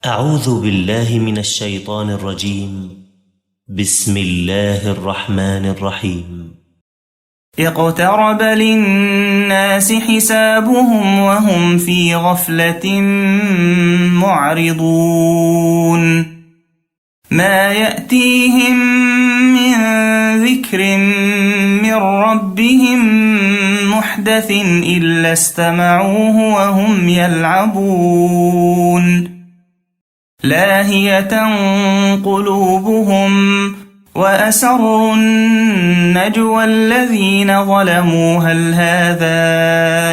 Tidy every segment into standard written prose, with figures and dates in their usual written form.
أعوذ بالله من الشيطان الرجيم. بسم الله الرحمن الرحيم. اقترب للناس حسابهم وهم في غفلة معرضون ما يأتيهم من ذكر من ربهم محدث إلا استمعوه وهم يلعبون لاهية قلوبهم وأسروا النجوى الذين ظلموا هل هذا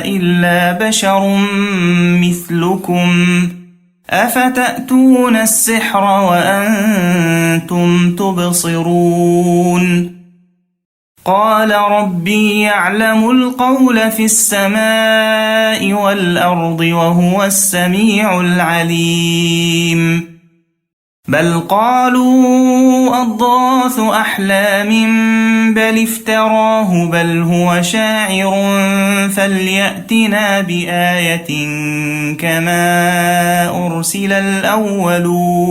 إلا بشر مثلكم أفتأتون السحر وأنتم تبصرون قال ربي يعلم القول في السماء والأرض وهو السميع العليم بل قالوا أضغاث أحلام بل افتراه بل هو شاعر فليأتنا بآية كما أرسل الأولون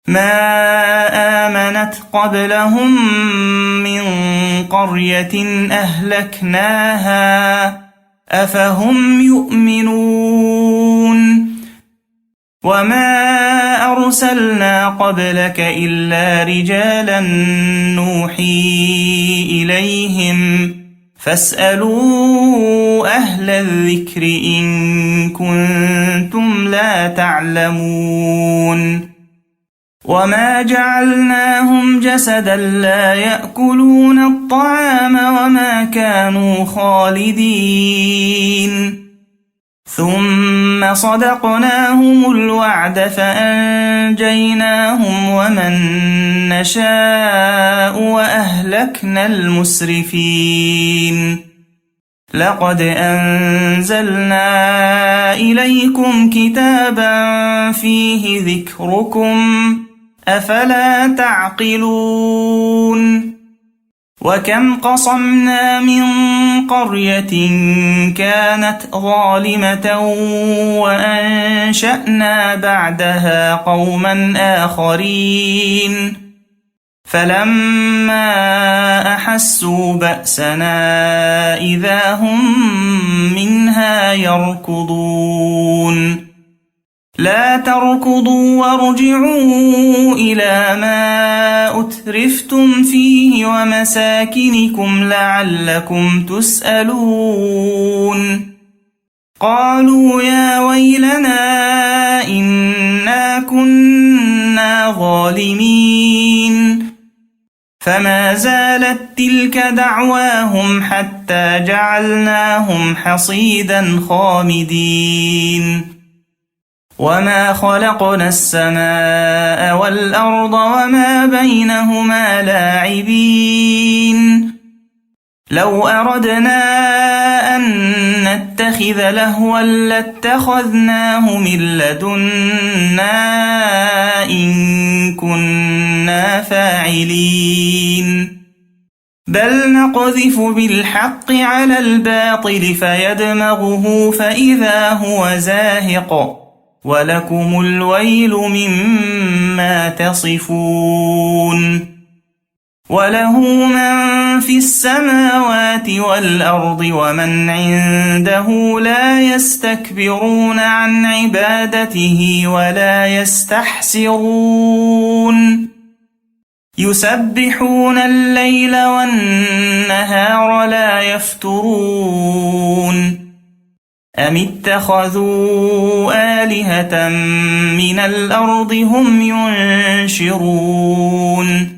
ما آمنت قبلهم من قرية أهلكناها أفهم يؤمنون وما أرسلنا قبلك إلا رجالا نوحي إليهم فاسألوا أهل الذكر إن كنتم لا تعلمون وما جعلناهم جسدا لا يأكلون الطعام وما كانوا خالدين ثم صدقناهم الوعد فأنجيناهم ومن نشاء وأهلكنا المسرفين لقد أنزلنا إليكم كتابا فيه ذكركم أفلا تعقلون وكم قصمنا من قرية كانت ظالمة وأنشأنا بعدها قوما آخرين فلما أحسوا بأسنا إذا هم منها يركضون لا تركضوا وارجعوا إلى ما أترفتم فيه ومساكنكم لعلكم تسألون قالوا يا ويلنا إنا كنا ظالمين فما زالت تلك دعواهم حتى جعلناهم حصيدا خامدين وما خلقنا السماء والأرض وما بينهما لاعبين لو أردنا أن نتخذ لهوا لاتخذناه من لدنا إن كنا فاعلين بل نقذف بالحق على الباطل فيدمغه فإذا هو زاهق ولكم الويل مما تصفون وله من في السماوات والأرض ومن عنده لا يستكبرون عن عبادته ولا يستحسرون يسبحون الليل والنهار لا يفترون أم اتخذوا آلهة من الأرض هم ينشرون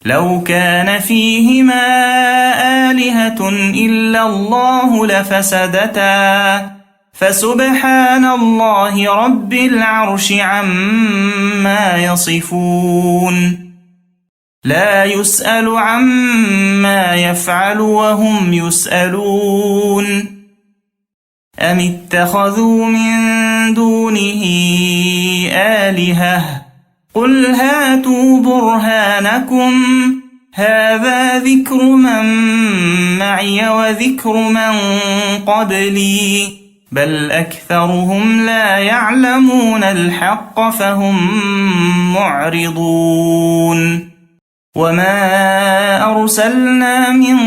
لو كان فيهما آلهة إلا الله لفسدتا فسبحان الله رب العرش عما يصفون لا يسأل عما يفعل وهم يسألون أم اتخذوا من دونه آلهة قل هاتوا برهانكم هذا ذكر من معي وذكر من قبلي بل أكثرهم لا يعلمون الحق فهم معرضون وما أرسلنا من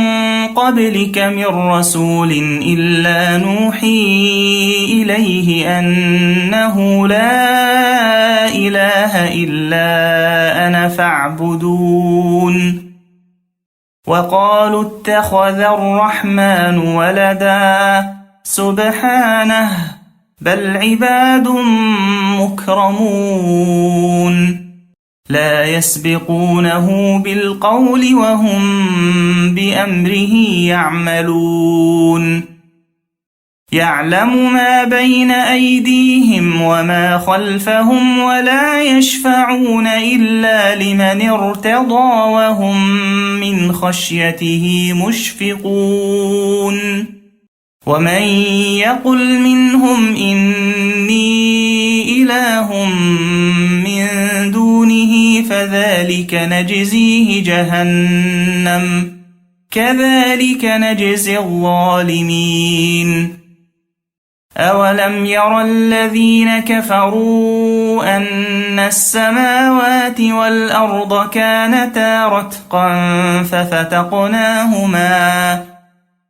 قبلك من رسول إلا نوحي إليه أنه لا إله إلا أنا فاعبدون وقالوا اتخذ الرحمن ولدا سبحانه بل عباد مكرمون لا يسبقونه بالقول وهم بأمره يعملون يعلم ما بين أيديهم وما خلفهم ولا يشفعون إلا لمن ارتضى وهم من خشيته مشفقون ومن يقل منهم إني إله من دونه فذلك نجزيه جهنم كذلك نجزي الظالمين أولم ير الذين كفروا أن السماوات والأرض كانتا رتقا ففتقناهما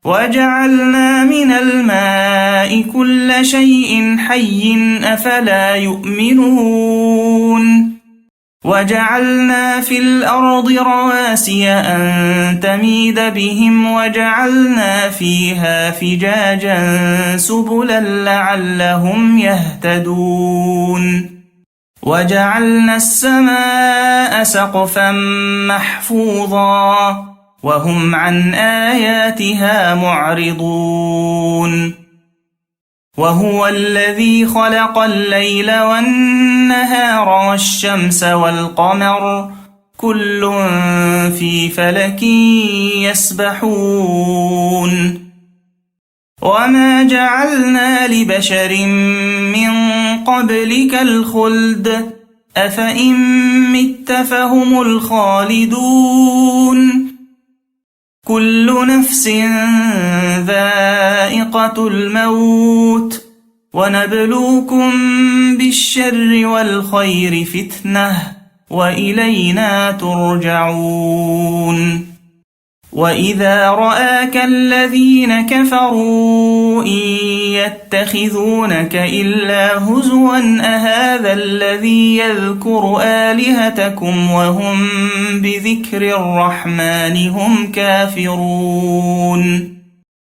وجعلنا من الماء كل شيء حي أفلا يؤمنون وجعلنا في الأرض رواسي أن تميد بهم وجعلنا فيها فجاجا سبلا لعلهم يهتدون وجعلنا السماء سقفا محفوظا وهم عن آياتها معرضون وهو الذي خلق الليل والنهار والشمس والقمر كل في فلك يسبحون وما جعلنا لبشر من قبلك الخلد أفإن مت فهم الخالدون كل نفس ذائقة الموت ونبلوكم بالشر والخير فتنة وإلينا ترجعون وإذا رآك الذين كفروا إن يتخذونك إلا هزوا أهذا الذي يذكر آلهتكم وهم بذكر الرحمن هم كافرون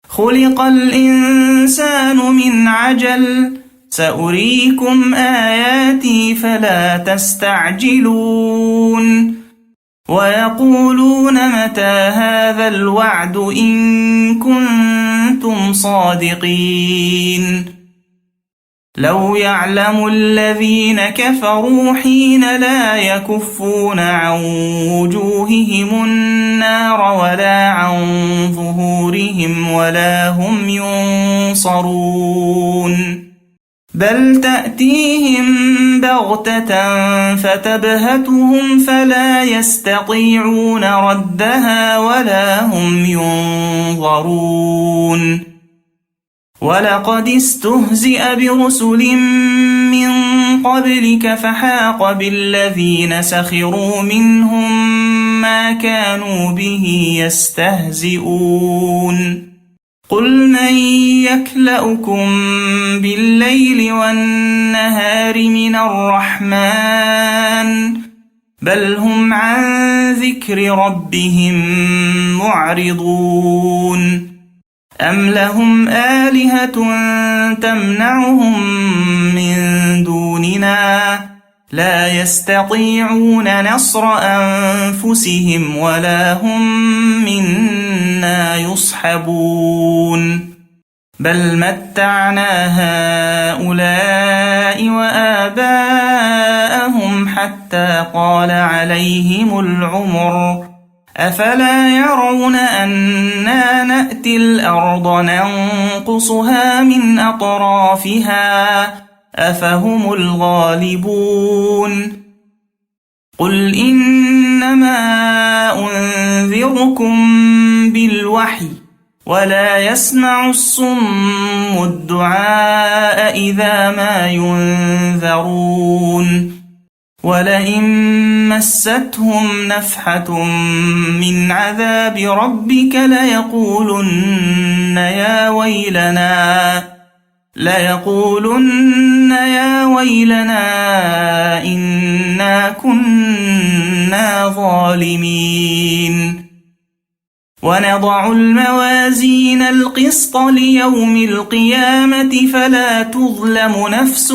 خلق الإنسان من عجل سأريكم آياتي فلا تستعجلون ويقولون متى هذا الوعد إن كنتم صادقين لو يعلم الذين كفروا حين لا يكفون عن وجوههم النار ولا عن ظهورهم ولا هم ينصرون بل تأتيهم بغتة فتبهتهم فلا يستطيعون ردها ولا هم ينظرون ولقد استهزئ برسل من قبلك فحاق بالذين سخروا منهم ما كانوا به يستهزئون قل من يكلؤكم بالليل والنهار من الرحمن بل هم عن ذكر ربهم معرضون أم لهم آلهة تمنعهم من دوننا لا يستطيعون نصر أنفسهم ولا هم منا يصحبون بل متعنا هؤلاء وآباءهم حتى طال عليهم العمر أفلا يرون أنا نأتي الأرض ننقصها من أطرافها أفهم الغالبون قل إنما أنذركم بالوحي ولا يسمع الصم الدعاء إذا ما ينذرون ولئن مستهم نفحة من عذاب ربك ليقولن يا ويلنا إنا كنا ظالمين ونضع الموازين القسط ليوم القيامة فلا تظلم نفس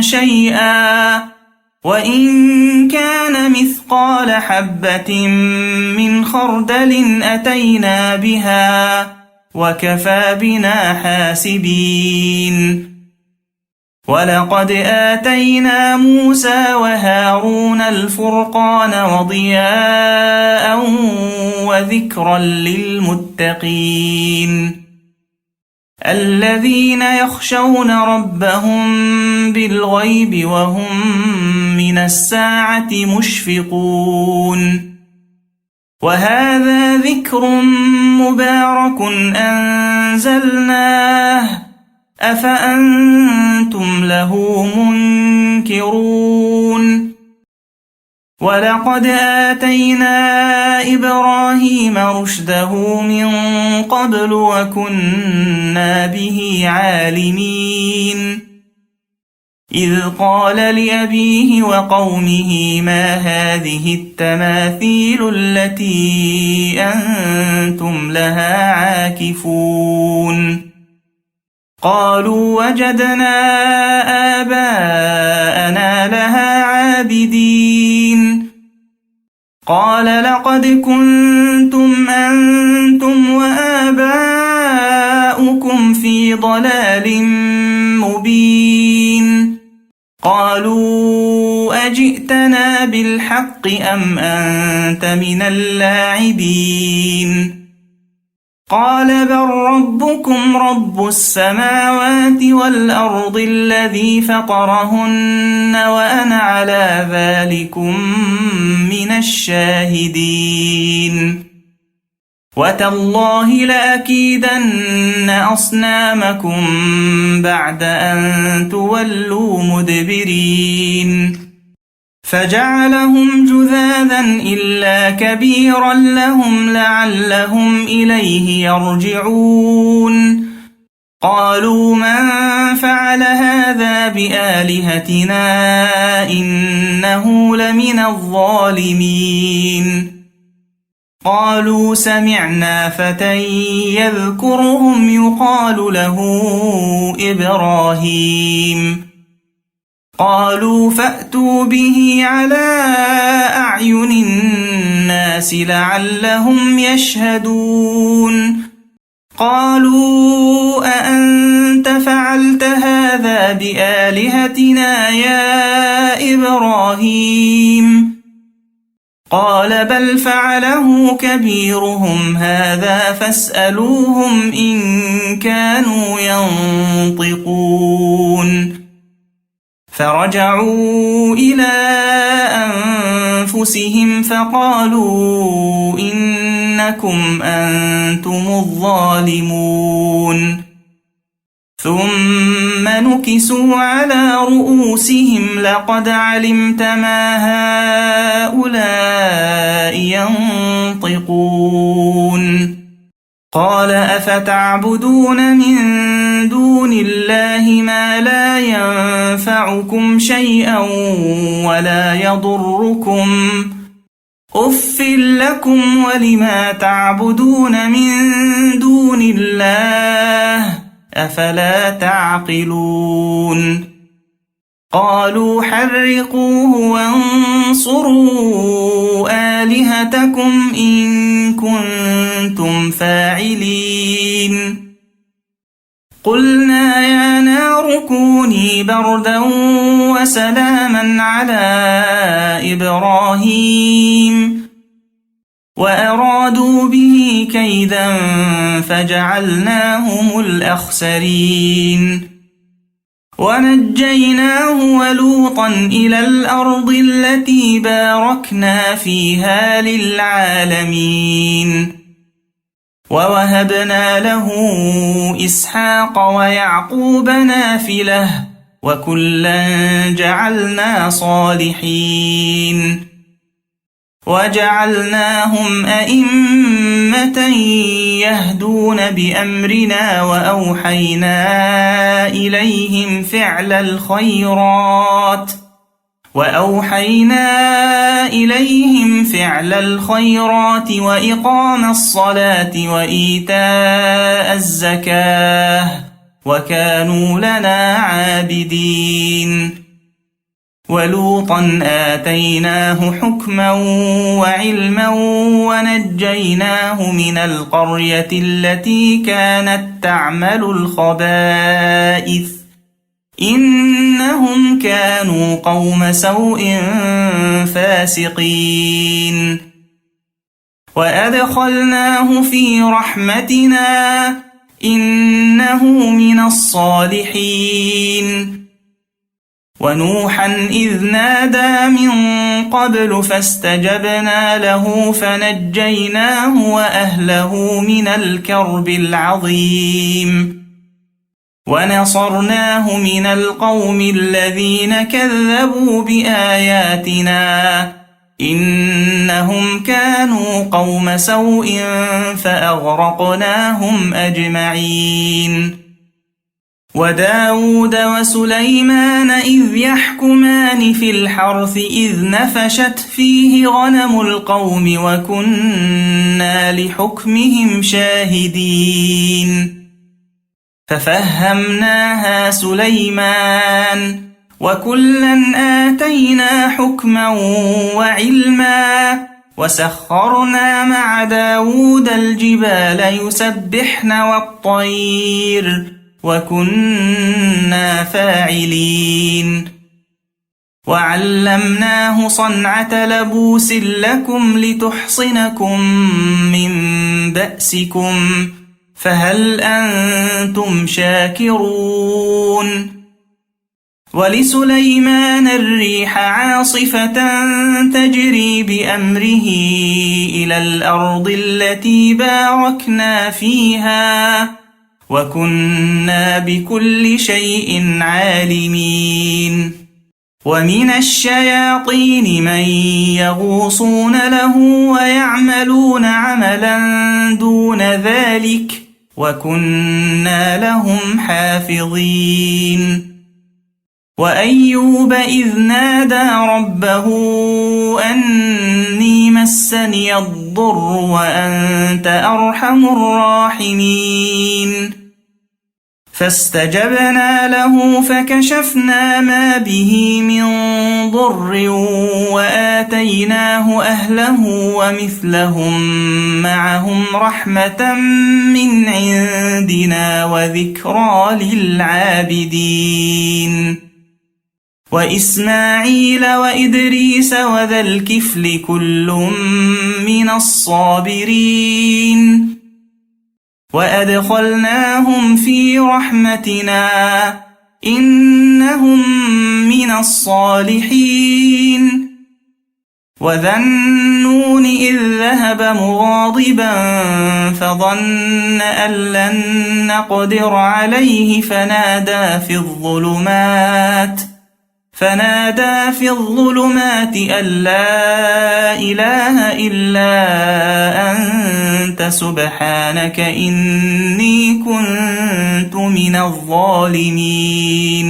شيئا وإن كان مثقال حبة من خردل أتينا بها وكفى بنا حاسبين ولقد آتينا موسى وهارون الفرقان وضياء وذكرا للمتقين الذين يخشون ربهم بالغيب وهم من الساعة مشفقون وهذا ذكر مبارك أنزلناه أفأنتم له منكرون ولقد آتينا إبراهيم رشده من قبل وكنا به عالمين إذ قال لأبيه وقومه ما هذه التماثيل التي أنتم لها عاكفون قالوا وجدنا آباءنا لها عابدين قال لقد كنتم أنتم وآباؤكم في ضلال مبين قالوا أجئتنا بالحق أم أنت من اللاعبين قال بل ربكم رب السماوات والأرض الذي فطرهن وأنا على ذلكم من الشاهدين وتالله لأكيدن أصنامكم بعد أن تولوا مدبرين فجعلهم جذاذا إلا كبيرا لهم لعلهم إليه يرجعون قالوا من فعل هذا بآلهتنا إنه لمن الظالمين قالوا سمعنا فتى يذكرهم يقال له إبراهيم قالوا فأتوا به على أعين الناس لعلهم يشهدون قالوا أأنت فعلت هذا بآلهتنا يا إبراهيم قال بل فعله كبيرهم هذا فاسألوهم إن كانوا ينطقون فرجعوا إلى أنفسهم فقالوا إنكم أنتم الظالمون ثم نكسوا على رؤوسهم لقد علمت ما هؤلاء ينطقون قال أفتعبدون من دون الله ما لا ينفعكم شيئا ولا يضركم أف لكم ولما تعبدون من دون الله أفلا تعقلون قالوا حرقوه وانصروا آلهتكم إن كنتم فاعلين قلنا يا نار كوني بردا وسلاما على إبراهيم وأرادوا به كيدا فجعلناهم الأخسرين ونجيناه ولوطا إلى الأرض التي باركنا فيها للعالمين ووهبنا له إسحاق ويعقوب نافلة وكلا جعلنا صالحين وجعلناهم أئمة يهدون بأمرنا وأوحينا إليهم فعل الخيرات وإقام الصلاة وإيتاء الزكاة وكانوا لنا عابدين ولوطا آتيناه حكما وعلما ونجيناه من القرية التي كانت تعمل الخبائث إنهم كانوا قوم سوء فاسقين وأدخلناه في رحمتنا إنه من الصالحين ونوحا إذ نادى من قبل فاستجبنا له فنجيناه وأهله من الكرب العظيم ونصرناه من القوم الذين كذبوا بآياتنا إنهم كانوا قوم سوء فأغرقناهم أجمعين وداود وسليمان إذ يحكمان في الحرث إذ نفشت فيه غنم القوم وكنا لحكمهم شاهدين ففهمناها سليمان وكلا آتينا حكما وعلما وسخرنا مع داود الجبال يسبحن والطير وكنا فاعلين وعلمناه صنعة لبوس لكم لتحصنكم من بأسكم فهل أنتم شاكرون ولسليمان الريح عاصفة تجري بأمره إلى الأرض التي باركنا فيها وكنا بكل شيء عالمين ومن الشياطين من يغوصون له ويعملون عملا دون ذلك وكنا لهم حافظين وأيوب إذ نادى ربه أني مسني الضر وأنت أرحم الراحمين فاستجبنا له فكشفنا ما به من ضر وآتيناه أهله ومثلهم معهم رحمة من عندنا وذكرى للعابدين وإسماعيل وإدريس وذا الكفل كل من الصابرين وأدخلناهم في رحمتنا إنهم من الصالحين وذا النون إذ ذهب مغاضبا فظن أن لن نقدر عليه فنادى في الظلمات أن لا إله إلا أنت سبحانك إني كنت من الظالمين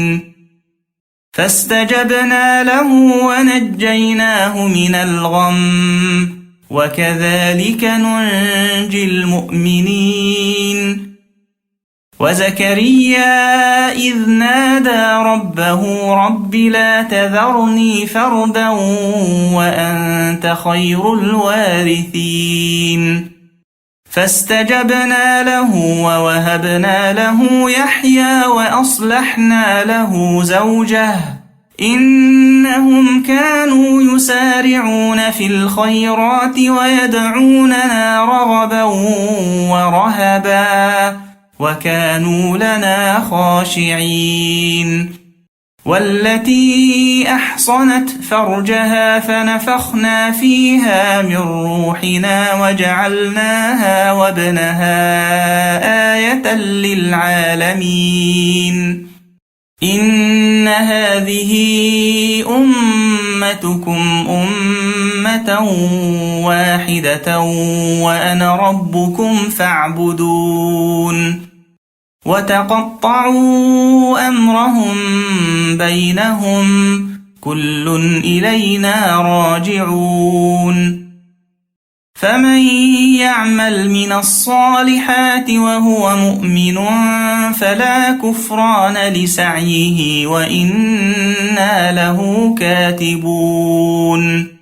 فاستجبنا له ونجيناه من الغم وكذلك ننجي المؤمنين وزكريا إذ نادى ربه رب لا تذرني فردا وأنت خير الوارثين فاستجبنا له ووهبنا له يحيى وأصلحنا له زوجه إنهم كانوا يسارعون في الخيرات ويدعوننا رغبا ورهبا وكانوا لنا خاشعين والتي أحصنت فرجها فنفخنا فيها من روحنا وجعلناها وابنها آية للعالمين إن هذه أمتكم أمة واحدة وأنا ربكم فاعبدون وتقطعوا أمرهم بينهم كل إلينا راجعون فمن يعمل من الصالحات وهو مؤمن فلا كفران لسعيه وإنا له كاتبون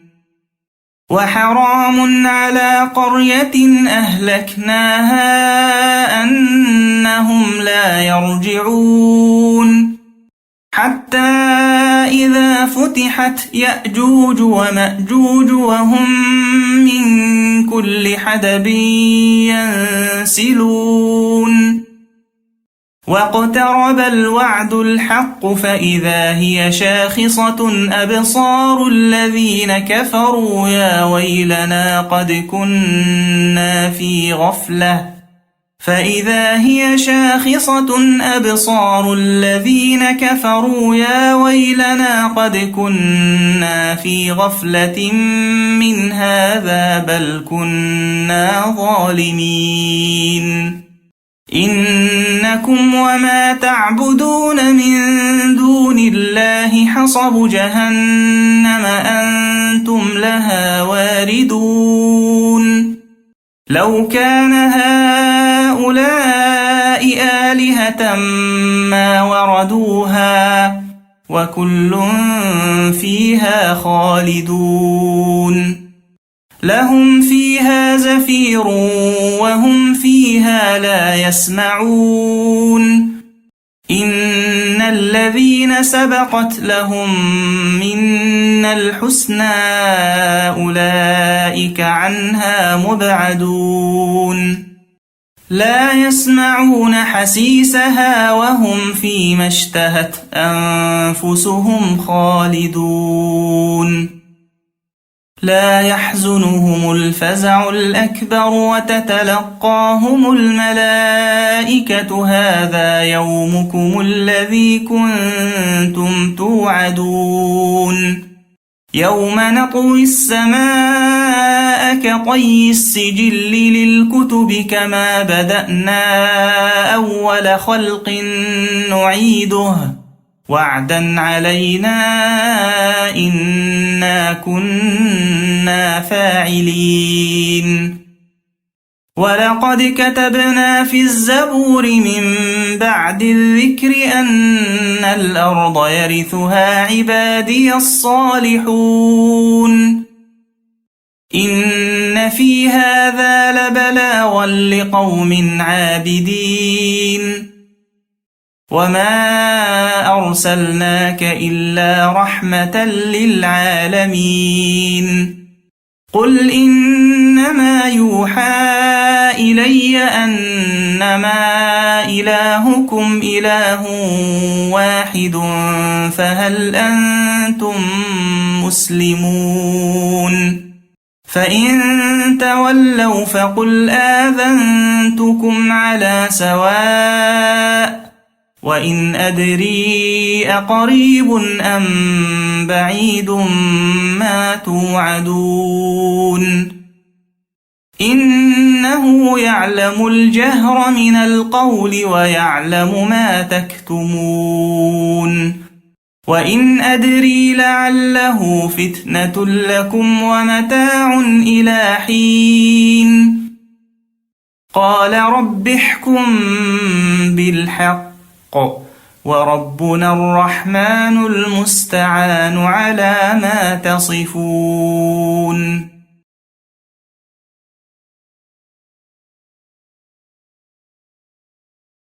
وحرام على قرية أهلكناها أنهم لا يرجعون حتى إذا فتحت يأجوج ومأجوج وهم من كل حدب ينسلون واقترب الوعد الحق فإذا هي شاخصة أبصار الذين كفروا يا ويلنا قد كنا في غفلة فإذا هي شاخصة أبصار الذين كفروا يا ويلنا قد كنا في غفلة من هذا بل كنا ظالمين إنكم وما تعبدون من دون الله حصب جهنم أنتم لها واردون لو كان هؤلاء آلهة ما وردوها وكل فيها خالدون لهم فيها زفير وهم فيها لا يسمعون إن الذين سبقت لهم منا الحسنى أولئك عنها مبعدون لا يسمعون حسيسها وهم فيما اشتهت أنفسهم خالدون لا يحزنهم الفزع الأكبر وتتلقاهم الملائكة هذا يومكم الذي كنتم توعدون يوم نطوي السماء كطي السجل للكتب كما بدأنا أول خلق نعيده وعدا علينا إنا كنا فاعلين ولقد كتبنا في الزبور من بعد الذكر أن الأرض يرثها عبادي الصالحون إن في هذا لبلاغا لقوم عابدين وما أرسلناك إلا رحمة للعالمين قل إنما يوحى إلي أنما إلهكم إله واحد فهل أنتم مسلمون فإن تولوا فقل آذنتكم على سواء وإن أدري أقريب أم بعيد ما توعدون إنه يعلم الجهر من القول ويعلم ما تكتمون وإن أدري لعله فتنة لكم ومتاع إلى حين قال رب احكم بالحق وربنا الرحمن المستعان على ما تصفون